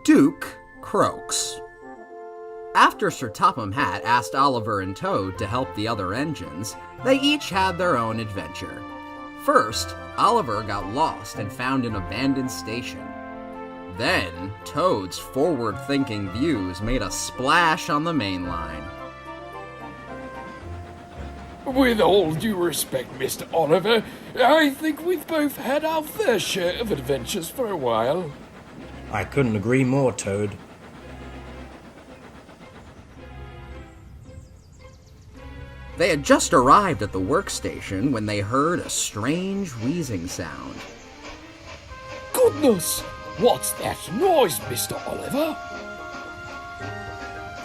Duke croaks. After Sir Topham Hatt asked Oliver and Toad to help the other engines, they each had their own adventure. First, Oliver got lost and found an abandoned station. Then, Toad's forward-thinking views made a splash on the main line. With all due respect, Mr. Oliver, I think we've both had our fair share of adventures for a while. I couldn't agree more, Toad. They had just arrived at the workstation when they heard a strange wheezing sound. Goodness! What's that noise, Mr. Oliver?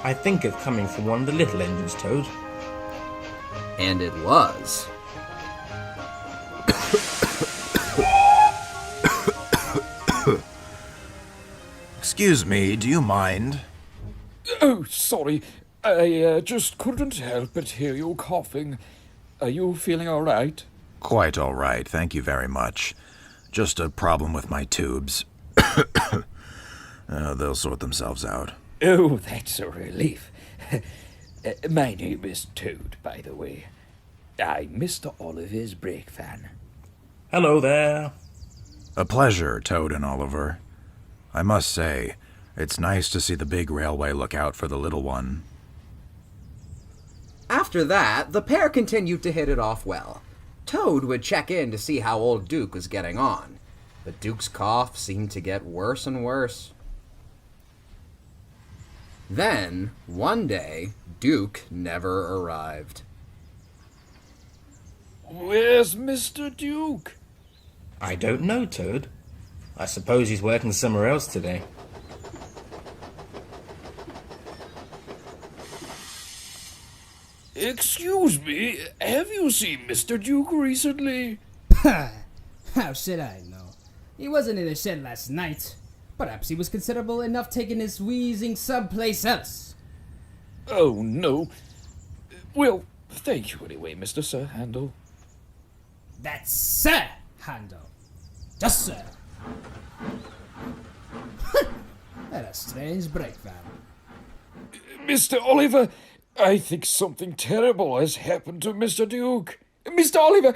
I think it's coming from one of the little engines, Toad. And it was. Excuse me, do you mind? Oh, sorry. I just couldn't help but hear you coughing. Are you feeling all right? Quite all right, thank you very much. Just a problem with my tubes. They'll sort themselves out. Oh, that's a relief. My name is Toad, by the way. I'm Mr. Oliver's brake fan. Hello there. A pleasure, Toad and Oliver. I must say, it's nice to see the big railway look out for the little one. After that, the pair continued to hit it off well. Toad would check in to see how old Duke was getting on, but Duke's cough seemed to get worse and worse. Then, one day, Duke never arrived. Where's Mr. Duke? I don't know, Toad. I suppose he's working somewhere else today. Excuse me, have you seen Mr. Duke recently? How should I know? He wasn't in the shed last night. Perhaps he was considerable enough taking his wheezing someplace else. Oh, no. Well, thank you anyway, Mr. Sir Handel. That's Sir Handel. Just Sir. What a strange brake van. Mr. Oliver, I think something terrible has happened to Mr. Duke. Mr. Oliver,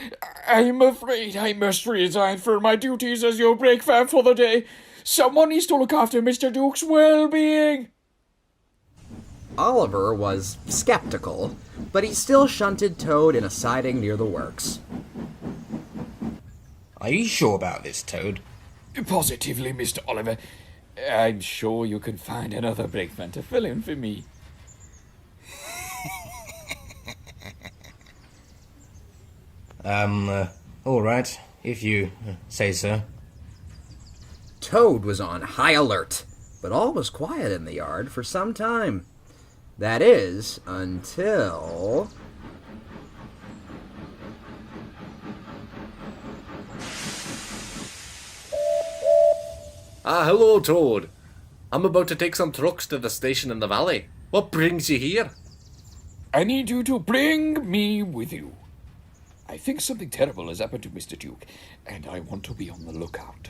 I'm afraid I must resign from my duties as your brake fan for the day. Someone needs to look after Mr. Duke's well-being. Oliver was skeptical, but he still shunted Toad in a siding near the works. Are you sure about this, Toad? Positively, Mr. Oliver. I'm sure you can find another brake fan to fill in for me. All right, if you say so. Toad was on high alert, but all was quiet in the yard for some time. That is, until... Hello, Toad. I'm about to take some trucks to the station in the valley. What brings you here? I need you to bring me with you. I think something terrible has happened to Mr. Duke, and I want to be on the lookout.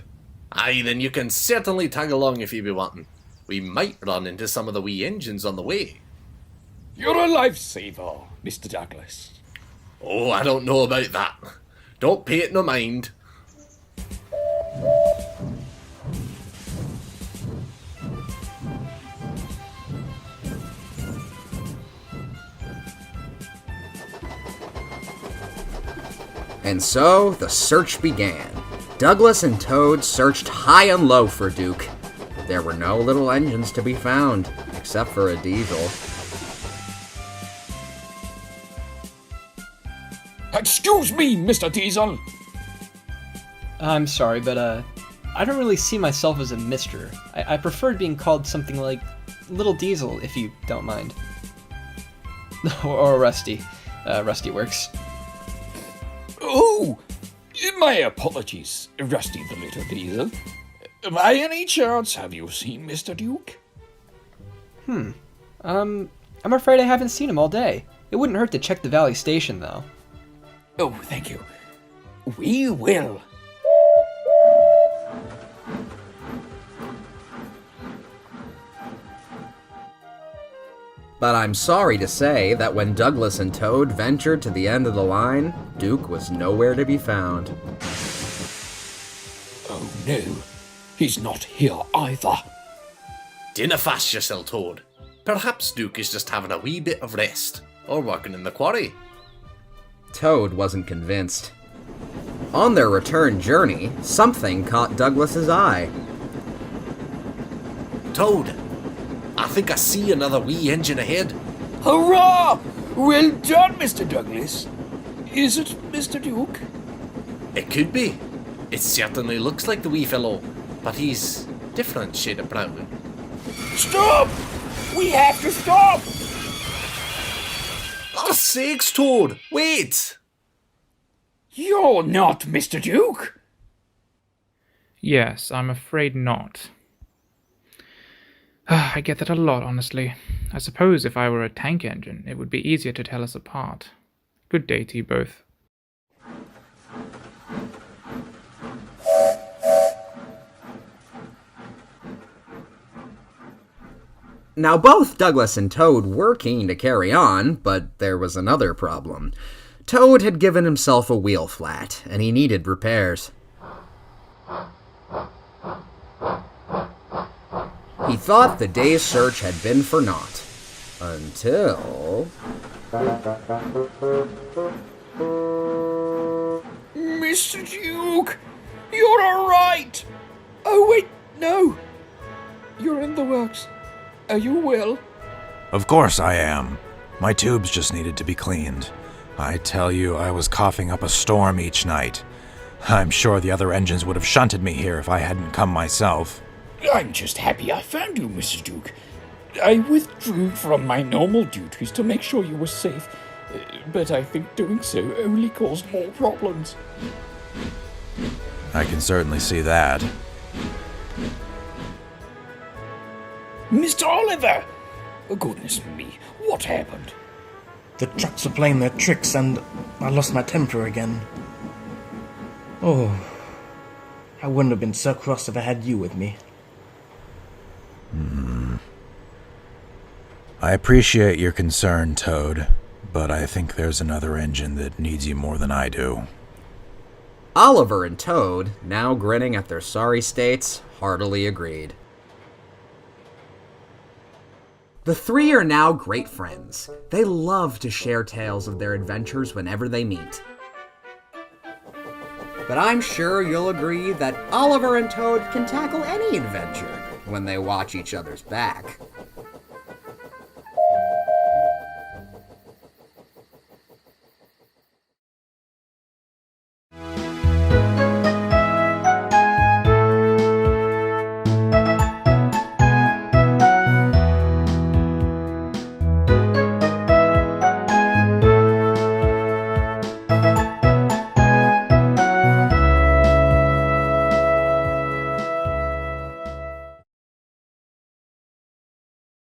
Aye, then you can certainly tag along if you be wanting. We might run into some of the wee engines on the way. You're a lifesaver, Mr. Douglas. Oh, I don't know about that. Don't pay it no mind. And so, the search began. Douglas and Toad searched high and low for Duke. There were no little engines to be found, except for a diesel. Excuse me, Mr. Diesel. I'm sorry, but I don't really see myself as a mister. I preferred being called something like Little Diesel, if you don't mind. Or Rusty. Rusty works. Oh, my apologies, Rusty the Little Diesel. By any chance, have you seen Mr. Duke? I'm afraid I haven't seen him all day. It wouldn't hurt to check the Valley Station, though. Oh, thank you. We will. But I'm sorry to say that when Douglas and Toad ventured to the end of the line, Duke was nowhere to be found. Oh no, he's not here either. Dinna fast yourself, Toad. Perhaps Duke is just having a wee bit of rest, or working in the quarry. Toad wasn't convinced. On their return journey, something caught Douglas's eye. Toad, I think I see another wee engine ahead. Hurrah! Well done, Mr. Douglas. Is it Mr. Duke? It could be. It certainly looks like the wee fellow, but he's different shade of brown. Stop! We have to stop! Oh, sakes, Toad! Wait! You're not Mr. Duke! Yes, I'm afraid not. I get that a lot, honestly. I suppose if I were a tank engine, it would be easier to tell us apart. Good day to you both. Now, both Douglas and Toad were keen to carry on, but there was another problem. Toad had given himself a wheel flat, and he needed repairs. He thought the day's search had been for naught. Until... Mr. Duke! You're alright! Oh, wait, no! You're in the works. Are you well? Of course I am. My tubes just needed to be cleaned. I tell you, I was coughing up a storm each night. I'm sure the other engines would have shunted me here if I hadn't come myself. I'm just happy I found you, Mr. Duke. I withdrew from my normal duties to make sure you were safe, but I think doing so only caused more problems. I can certainly see that. Mr. Oliver! Oh, goodness me, what happened? The trucks were playing their tricks and I lost my temper again. Oh, I wouldn't have been so cross if I had you with me. I appreciate your concern, Toad, but I think there's another engine that needs you more than I do. Oliver and Toad, now grinning at their sorry states, heartily agreed. The three are now great friends. They love to share tales of their adventures whenever they meet. But I'm sure you'll agree that Oliver and Toad can tackle any adventure when they watch each other's back.